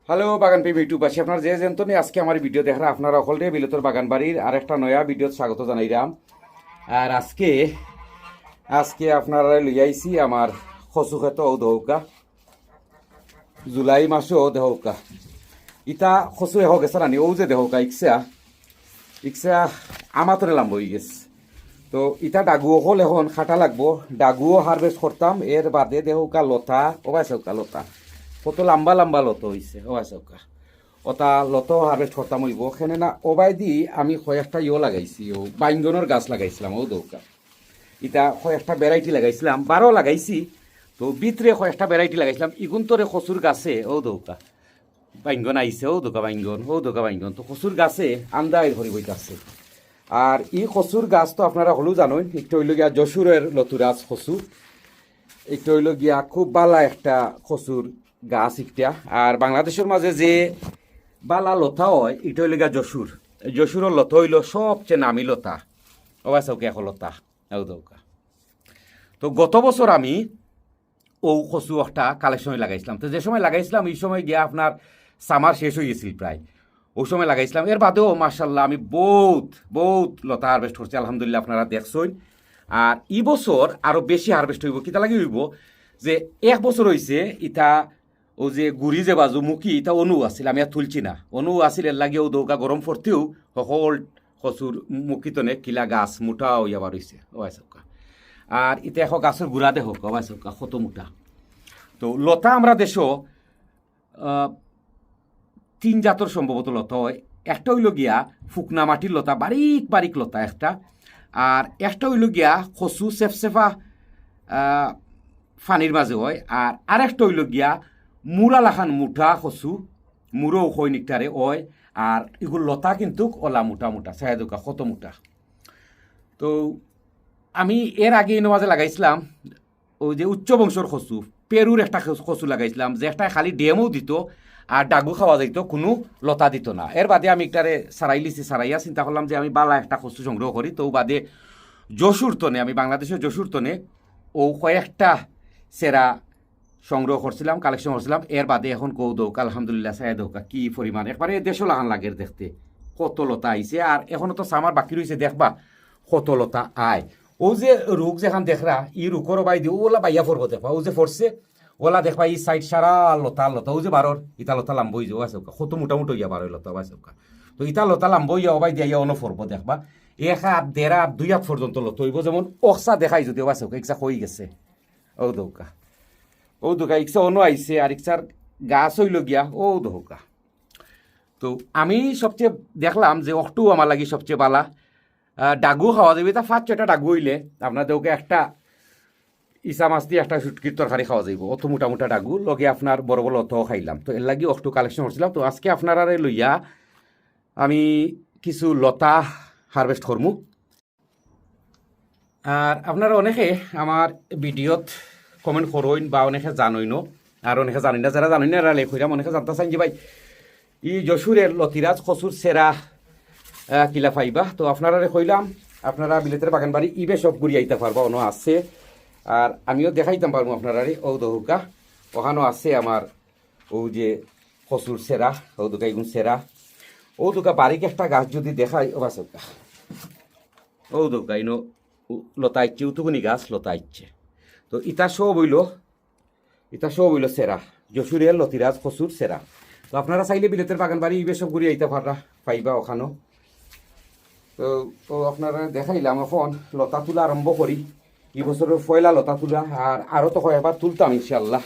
Hello বাগান প্রেমী ইউটিউবাসী আপনার যে যেন্তনি আজকে আমার ভিডিও দেখা আপনারা অকলটে বিলতর বাগান বাড়ির আর একটা নয়া ভিডিও স্বাগত জানাইলাম। আর আজকে আজকে আপনারা লইয়াইছি আমার কচু ক্ষেত ও দেহকা জুলাই মাসও দেহকা ইটা কচু এহ গেছে রানি ও যে দেহকা ইকসা ইকসা আমাতরে লাম্ব হয়ে গেছে। তো ইটা ডাগুও হল এখন খাটা লাগবো, ডাগুও হারভেস্ট করতাম। এর বাদে দেহকা লতা ওবাই চৌকা লতা কত লম্বা লম্বা লত হয়েছে ওবাই চৌকা ওটা লত হারভেস্ট করতাম হইব সেনে না ওবাই দি আমি কয়েকটা লাগাইছি ও বাইঙ্গনের গাছ লাগাইছিলাম ও দৌকা ইটা কয়েকটা ভ্যারাইটি লাগাইছিলাম 12 লাগাইছি। তো ভিতরে কয়েকটা ভ্যারাইটি লাগাইছিলাম ইগুন্তরে কচুর গাছে ও দৌকা বাইঙ্গন আইছে ও দোকা বাইঙ্গন তো কচুর গাছে আন্দাই ধরি বইতাছে। আর ই কচুর গাছ তো আপনারা হলো জানেন, একটা হইল গিয়া যশোরের লতুরাজ কচু, একটা হইল গিয়া খুব বালা একটা কচুর গাছ একটা। আর বাংলাদেশের মাঝে যে বালা লতা হয় এটা হইল গিয়া যশোরের লতা হইল সবচেয়ে নামি লতা ওকে এক লতা দৌকা। তো গত বছর আমি ও কচু একটা কালেকশন লাগাইছিলাম। তো যে সময় লাগাইছিলাম এই সময় গিয়া আপনার সামার শেষ হয়ে গেছিল প্রায়, ওই সময় লাগাইছিলাম। এর বাদেও মার্শাল্লাহ আমি বহুত লতা হারভেস্ট করছি আলহামদুলিল্লাহ, আপনারা দেখছেন। আর ই বছর আরও বেশি হারভেস্ট হইব, কিতা লাগি হইব যে এক বছর হয়েছে ইটা ও যে গুড়ি যে বাজু মুখি ইটা অনু আছিল, আমি আর তুলছি না, অনু আছিল এর লাগে ও দৌকা গরম ফরতেও সকল কচুর মুখিতনে কিলা গাছ মুঠা হইয়াবার হয়েছে ওয়াই চৌকা। আর ইটা এখন গাছের গুড়া দেহ ওয়াই চৌকা কত মুঠা। তো লতা আমরা দেশও 3 জাতর সম্ভবত লতা হয়। একটা হইল গিয়া ফুকনা মাটির লতা, বারিক বারিক লতা একটা। আর একটা হইল গিয়া কচু সেফসেফা ফানির মাঝে হয়। আর আরেকটা হইল গিয়া মুরা লাখান মুঠা কচু, মুরো হয় নিকটারে হয়। আর এগুলো লতা কিন্তু ওলা মোটা মোটা চাই দোকা কত মোটা। তো আমি এর আগে এর মাঝে লাগাইছিলাম ওই যে উচ্চ বংশর কচু, পেরুর একটা কচু লাগাইছিলাম যে একটা খালি ডেমও দিত আর ডাগু খাওয়া যাইতো, কোনো লতা দিত না। এর বাদে আমি একটারে সারাইয়া চিন্তা করলাম যে আমি বালা একটা কচু সংগ্রহ করি। তো বাদে যশোর তনে, আমি বাংলাদেশের যশোর তনে ও কয়েকটা সেরা সংগ্রহ করছিলাম, কালেকশন করছিলাম। এর বাদে এখন কৌদৌকা আলহামদুলিল্লাহ চাই দৌকা কি পরিমাণ একবারে দেশও লাগান লাগে দেখতে কত লতা আইছে। আর এখনো তো সামার বাকি রয়েছে, দেখবা কত লতা আয়। ও যে রোগ যেখান দেখরা ই রোগর বাই দিয়ে ওলা বাইয়া পড়বো দেখবা, ও যে পড়ছে ওলা দেখবা এই সাইড সারা লতা লতা ও যে বারোর ইটা লতা লাম্ব হয়ে যাওয়া চৌকা কত মোটামুটি হইয়া বারো লতা বা চৌকা। তো ইটা লতা লাম্ব হইয়া ওবাই দিয়া অন পড়বো দেখবা 1 হাত 1.5 হাত 2 হাত পর্যন্ত লত হইব। যেমন অক্সা দেখাই যদি ওবা চৌকা ইচ্ছা হয়ে গেছে ও দৌকা ইচ্ছা অন্য আইছে। আর ইচ্ছার গাছ হইল গিয়া ও দৌকা। তো আমি সবচেয়ে দেখলাম যে অক্টু আমার লাগি সবচেয়ে বালা ডাগু খাওয়া যাবে। তা 5-6টা ডাগু হইলে আপনার দেউকে একটা ইসা মাছ দিয়ে একটা সুটকির তরকারি খাওয়া যাইব, অত মোটা মোটা ডাগু লগে আপনার বড় বড় অতও খাইলাম। তো এর লাগি অক্টু কালেকশন করছিলাম। তো আজকে আপনারা লইয়া আমি কিছু লতা হারভেস্ট করমু। আর আপনারা অনেকে আমার ভিডিওত কমেন্ট করইন বা অনেকে জানইনও, আর অনেকে জানি না। যারা জানি না এরা লেখইলাম, অনেকে জানতে চান যে ভাই ই যশোরের লতিরাজ কচুর সেরা কিলা পাইবা। তো আপনারা কইলাম আপনারা বিলেতের বাগান বাড়ি ইবে সব ঘুরি আইতে পারবা, অন্য আছে। আর আমিও দেখাইতাম পারবো আপনারা ও দহুকা ওখানেও আছে আমার ও যে কচুর সেরা ও দুকা ইগুন সেরা ও দুকা বারিক একটা গাছ যদি দেখাই ও বাসকা ও দুকা ইনো লতা ইচ্ছে উতুকুনি গাছ লতা ইচ্ছে। তো ইটা সব হইল সেরা যশোরের লতিরাজ কচুর সেরা। তো আপনারা চাইলে বিলেতের বাগান বাড়ি ইবে সব ঘুরি আইতে পাইবা ওখানেও। তো তো আপনারা দেখাইলাম এখন লতা তোলা আরম্ভ করি। এই বছরের পয়লা লতা তোলা, আর আরও তো কয়েকবার তুলতাম ইনশাল্লাহ।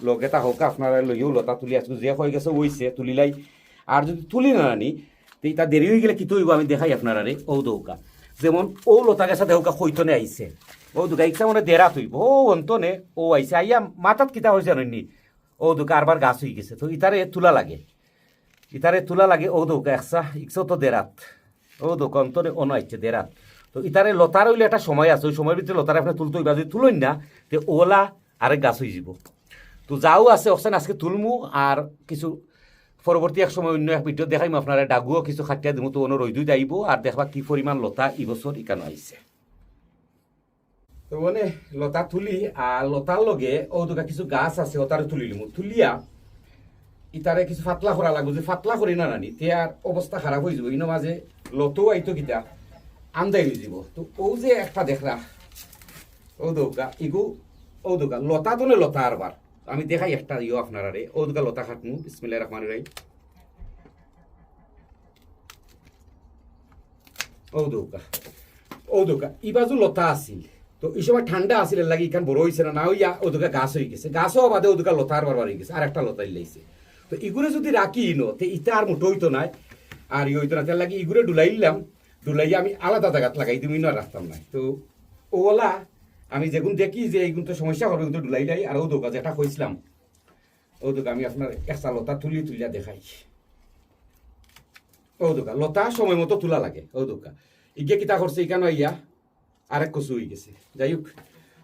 লগে তা হোক আপনারা লইও লতা তুলি আজকে যে হয়ে গেছে ওইছে তুলিলাই। আর যদি তুলি না আনি তো এটা দেরি হয়ে গেলে কি তৈব আমি দেখাই আপনারা ও দৌকা। যেমন ও লতা গেছা দেহকা খৈতনে আইছে ও দুকা ইচ্ছা মানে দেরা তুইব ও অন্তনে ও আইছে আইয়া মাথাত কিতা হয়েছে জানি ও দুকা আরবার গাছ হয়ে গেছে। তো ইতারে তুলা লাগে ও দৌকা একসা ইচ্ছা তো দেরাত ও দোকান অন্তরে অন আইছে দেরাত। তো ইতারে লতার হইলে একটা সময় আছে, ওই সময়ের ভিতরে লতারে আপনি তুলতে হইবা, যদি তুলইন না তো ওলা আরেক গাছ হয়ে যাব। তো যাও আছে অবস্থান আজকে তুলমু আর কিছু পরবর্তী এক সময় অন্য এক ভিডিও দেখাইমু আপনারা ডাগুও কিছু খাটিয়া দিমু। তো অন্য রইদুই যাইব আর দেখবা কি পরিমাণ লতা এই বছর ইকানো আইছে। তো মানে লতা তুলি আর লতার লগে ও দুটা কিছু গাছ আছে ওটারে তুলিলিমু তুলিয়া ইতারে কিছু ফাতলা করা লাগবে, যে ফাতলা করি না নানি তে আর অবস্থা খারাপ হয়ে যাব, ইনো মাঝে লতও আইতো কিতা আন্দাই হয়ে যাব। তো ও যে একটা দেখরা ও দৌকা ইগু ও দৌকা লতা তো লতা আরবার আমি দেখাই একটা ইয়ে আপনারা রে ও দৌকা লতা খাটমু বিসমিল্লাহির রহমানির রহিম। ও দৌকা ই বাজু লতা আছিল, তো এই সময় ঠান্ডা আছিল লাগি ইখান বড় হয়েছে না হইয়া ও দৌকা গাছ হয়ে গেছে, গাছও বাদে ও দৌকা লতার বারবার হয়ে গেছে আর একটা লতা লাইছে। তো ইগুরে যদি রাখি ইনো তে ইটা আর মোটো হইতো নাই আর ই হইতো না, তার লাগি ইগুরে ডুলাইলাম, ডুলাইয়া আমি আলাদা জায়গাত লাগাই তুমি ইনো আর রাখতাম নাই। তো ওলা আমি যেগুন দেখি যে এইগুন তো সমস্যা করবে কিন্তু ডুলাইলাই। আর ও দৌকা যেটা কইছিলাম ও দৌকা আমি আপনার একটা লতা তুলিয়া দেখাই। ও দোকা লতা সময় মতো তোলা লাগে। ও দোকা ইগে কিতা করছে ইকানো ইয়া আরেক কচু হয়ে গেছে, যাই হোক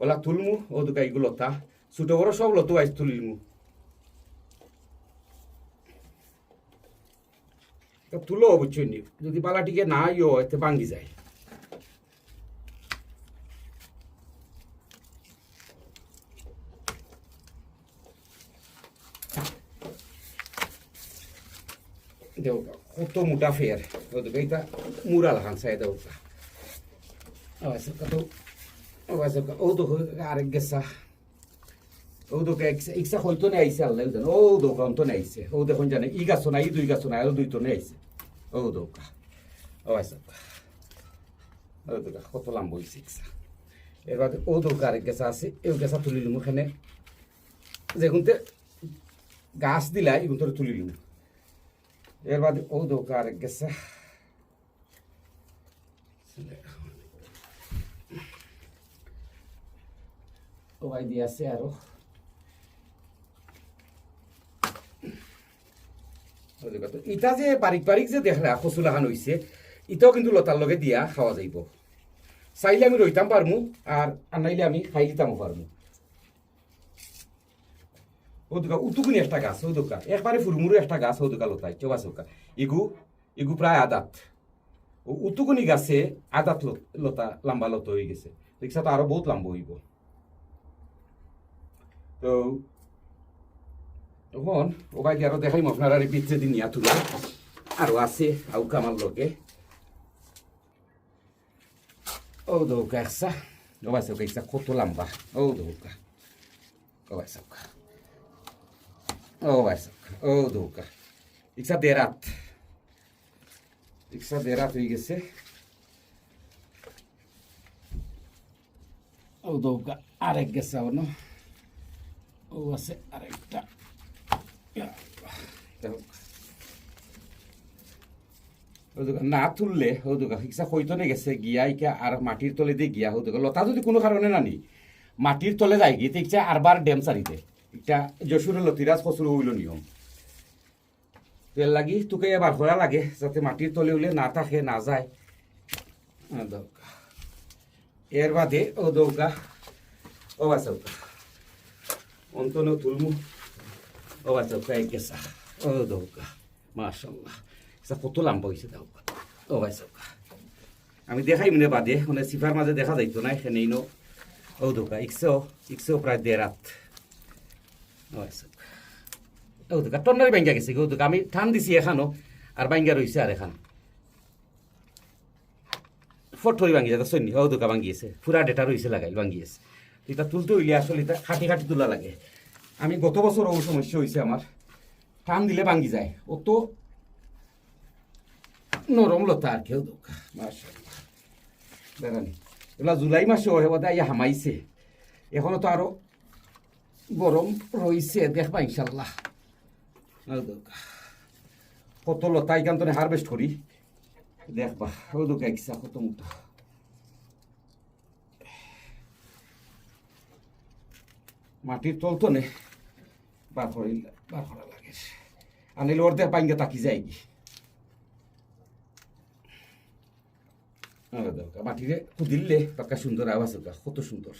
ওলা তুলমু। ও দোকা ইগু লতা ছোট বড় সব লতো আইস তুলিমু। তুলো অবশ্যই নি, যদি পালাটিকে না ইয়ে এতে ভাঙ্গি যায়। দেউকা কত মোটা ফের ও দোকা এটা মুরাল হান সাই দেউকা ও দোকা আরেক গেছা। ও দোকা ইচ্ছা হইতো না আইসে আল্লাহ জানে। ও দোকা অন্ত আইসে ও দেখুন জানে ই গাছ না ই দুই গাছ না আরো দুই তো আইসে। ও দোকা ও আইসা ও দোকা কত লাম্ব হয়েছে ইচ্ছা। এবার ও দোকা আরেক গেছা আছে, এই গেছা তুলিলুম ওখানে যেগুনতে গাছ দিলাই এগুন তোর তুলিলুম। এর বাদে ও দোকা আরেক গেছা ও ভাই দিয়ে আছে আরো ইটা যে বারিক বারিক যে দেখলা কচু লাগান হয়েছে ইটাও কিন্তু লতার লগে দিয়া খাওয়া যাইব। চাইলে আমি রইতাম পারমু আর আনাইলে আমি খাই দিতামও পারমু। ও দোকা উতুকুনি একটা গাছ ও দোকা একবারে ফুরমুরু একটা গাছ ও দোকা লতাই চৌবা চৌকা ইগু প্রায় আদাত। ও উতুকুনি গাছে আদাত লতা লম্বা লত হয়ে গেছে, রিক্সা তো আরো বহুত লম্বা হইব। তো তখন ও ভাই আরো দেখাইম আপনারা পিচ্ছে দিন ইয়া তুলা আরো আছে আউকা আমার লোকে। ও দৌকা একসা ও ভাই চৌকা ইচ্ছা কত লম্বা। ও দৌকা ও ভাই চৌকা ও ভাই চৌকা ও দৌকা ইচ্ছা দেরাত হয়ে গেছে। ও দৌকা আরেক গেছে অন্য ও আছে আরেকটা না তুললে ও দোকা ইচ্ছা কইতনে গেছে গিয়া ইকা আর মাটির তলে দিয়ে গিয়া ও দোকা লতা যদি কোনো কারণে নানি মাটির তলে যায় গিয়ে ইচ্ছা আরবার ড্যাম সারিতে ইটা যশুরের লতিরাজ কচুর হইল নিয়ম। তেল লাগি তোকে এবার ভরা লাগে যাতে মাটির তলে উলে না থাকে না যায়। এর বাদে ও দৌকা ও বাসৌকা অন্তন তুলমু ও বাসৌকা এক গেছা। ও দৌকা মাশাল্লাহ কত লম্বা হয়েছে দৌকা ও বাসৌকা আমি দেখাই মনে বাদে মানে সিফার মাঝে দেখা যাইতো না এখানে ইনো। ও দৌকা ইকশো প্রায় দেড়াত ও বাসৌকা ও দোকা টন্নারি ভাঙ্গা গেছে ও দোকা আমি ঠান দিছি এখানো আর ভাঙ্গা রয়েছে আর এখান ফটফরি ভাঙ্গি যাতে সৈন্য ও দোকা ভাঙ্গিয়েছে পুরা ডেটা রয়েছে লাগাই ভাঙ্গিয়েছে। এটা তুলতে হইলে আসলে এটা খাটি তোলা লাগে। আমি গত বছর ও সমস্যা হয়েছে আমার টান দিলে ভাঙ্গি যায় ও তো নরম লতা আর কেউ দোকা মাশাআল্লাহ দেখানি এগুলা জুলাই মাসে ওহে বোধ হয় হামাইছে এখনো তো আরো গরম রয়েছে দেখবা ইনশাল্লাহ। কত লতা এখান তো হারভেস্ট করি দেখবা ও দোকা ইচ্ছা কত মোটা। মাটির তল তো নে বার করা লাগে আনিলে ওর দেখ পাইঙ্গে তাকি যায় কি মাটিরে কুদিলে তাকা সুন্দর আওয়াজ কত সুন্দর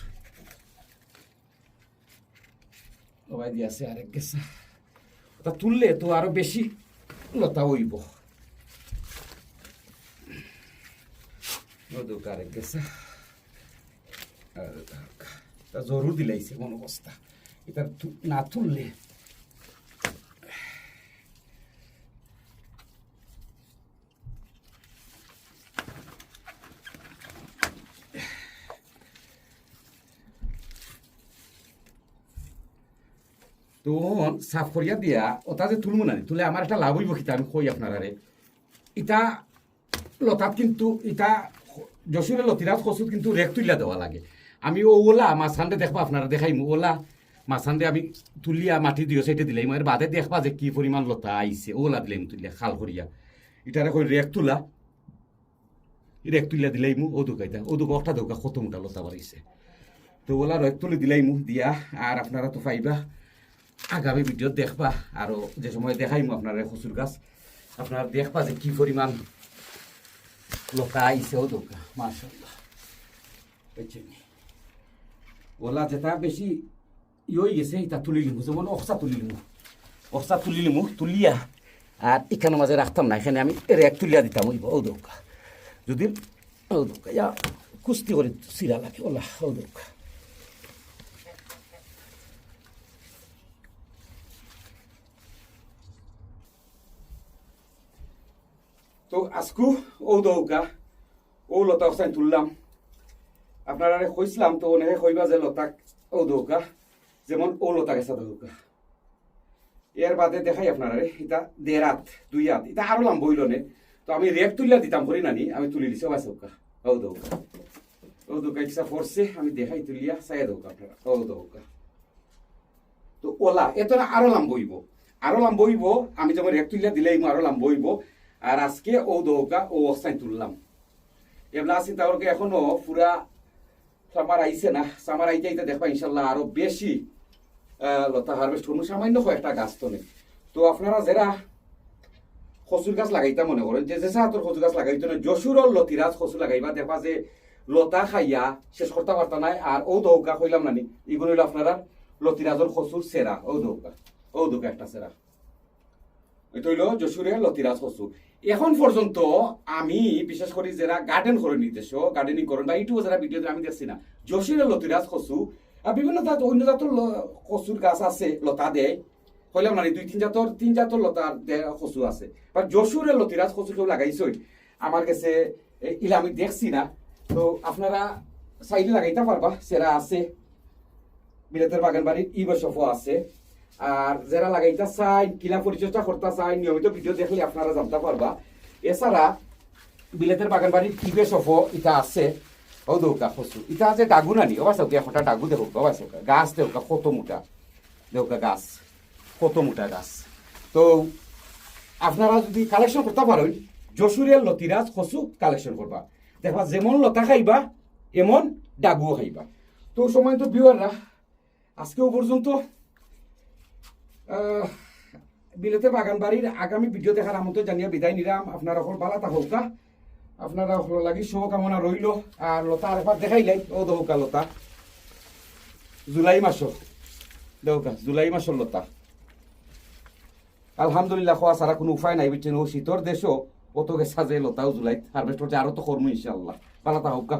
ওই দিয়ে আছে আরেক গেছে তা তুললে তো আরো বেশি লতা হইব। আরেক গেছে তা জরুর দিলাইছে মন অবস্থা এটা না তুললে তো সাফ করিয়া দিয়া ওটা যে তুলবো না তুলে আমার একটা লাভ হইব কিতা আমি কই আপনারা রে ইটা লতাত কিন্তু ইটা যশোরের লতিরাজ কচুত কিন্তু রেক তুলিয়া দেওয়া লাগে আমি ওলা মাছখানতে দেখবা আপনারা দেখাইমু ওলা মাছখানতে আমি তুলিয়া মাটি দিও সেটা দিলাম এর বাদে দেখবা যে কি পরিমাণ লতা আইছে ওলা দিলাম তুলিয়া খাল করিয়া ইটারে কই রেক তুলিয়া দিলাইমু ও দুকাইতা ও দুকা অটা দৌকা কত মোটা লতা বাড়াইছে তো ওলা রেক তুলি দিলাইমু দিয়া আর আপনারা তো পাইবা আগামী ভিডিও দেখবা আর যে সময় দেখাইমু আপনারা কচুর গাছ আপনারা দেখবা যে কি পরিমাণ লতা আইছে ও দৌকা মাশাআল্লাহ বুঝছেন ওলা যেটা বেশি হয়ে গেছে এটা তুলি লিমু যেমন অক্সা তুলি লিমু তুলিয়া আর এখানে মাঝে রাখতাম না এখানে আমি রেক তুলিয়া দিতাম ওই ও দৌকা যদি ও দৌকা ইয়া কুস্তি করে সিরা লাগে ওলা ও দৌকা তো আজকু ও দৌকা ও লতা অক্সাইন তুললাম আপনারা কইছিলাম তো অনেকে কইবা যে লতা ও দৌকা যেমন ও লতা গেছা দৌকা এর বাদে দেখাই আপনারা এটা 1.5 হাত 2 হাত এটা আরো লাম্ব হইল নে তো আমি রেক তুলিয়া দিতাম করি নানি আমি তুলি দিছি ওবা চৌকা ও দৌকা ইচ্ছা ফোরছে আমি দেখাই তুলিয়া চাই দৌকা আপনারা ও দৌকা তো ওলা এত আরো লাম্ব হইব আমি যেমন রেক তুলিয়া দিলেই আরো লাম্ব হইব আর আজকে ও দৌকা ও অবস্থায় তুললাম এগুলা চিন্তা করকে এখনো পুরা সামার আইছে না সামার আইতে আইতে দেখবা ইনশাল্লাহ আরো বেশি লতা হারভেস্ট করবো সামান্য কয়েকটা গাছ তো নেই তো আপনারা যারা কচুর গাছ লাগাইতা মনে করেন যে যে হাতর কচু গাছ লাগাইতো না যশোরের লতিরাজ কচু লাগাইবা দেখবা যে লতা খাইয়া শেষ করতে পারতা নাই আর ও দৌকা কইলাম নানি এগুলো হইলো আপনারা লতিরাজর কচুর সেরা ও দৌকা একটা সেরা এটা হইলো যশোরের লতিরাজ কচু এখন পর্যন্ত আমি বিশেষ করে যারা গার্ডেন করে নিতেছ গার্ডেনিং করেন বা ইউটিউবে যারা ভিডিও আমি দেখছি না যশোরের লতিরাজ কচু বিভিন্ন অন্য জাতের কচুর গাছ আছে লতা দেয় কইলাম না 2-3 জাতর লতার কচু আছে বা যশোরের লতিরাজ কচু কেউ লাগাইছই আমার কাছে ইলা আমি দেখছি না তো আপনারা সাইডে লাগাইতে পারবা সেরা আছে বিলেতের বাগান বাড়ির ইবসফ আছে আর যারা লাগাইতে চাই কিলা পরিচর্যা করতে চাই নিয়মিত ভিডিও দেখলে আপনারা জানতে পারবা এছাড়া বিলেতের বাগান বাড়ির ইবসফ এটা আছে ও দৌকা কচু এটা আছে ডাগু নানি ওবা চৌকা একটা ডাগু দেখো ওবা চৌকা গাছ দেউকা কত মোটা দেউকা গাছ কত মোটা গাছ তো আপনারা যদি কালেকশন করতে পারেন যশোরের লতিরাজ কচু কালেকশন করবা দেখবা যেমন লতা খাইবা এমন ডাগুও খাইবা তো সময় তো ভিউয়াররা আজকেও পর্যন্ত বিলেতের বাগান বাড়ির আগামী ভিডিও দেখার আমন্ত্রণ জানিয়ে বিদায় নিলাম আপনারা সকল ভালো থাকুকা আপনারা লাগি শুভকামনা রইল আর লতা আরেকবার দেখাইলাই ও দৌকা লতা জুলাই মাসের লতা আলহামদুলিল্লাহ খোয়া সারা কোনো উপায় নাই বুঝছেন ও শীতর দেশও কত গেছা যে লতাও জুলাই হারভেস্ট করছে আরো তো করবো ইনশাআল্লাহ ভালো থাকুকা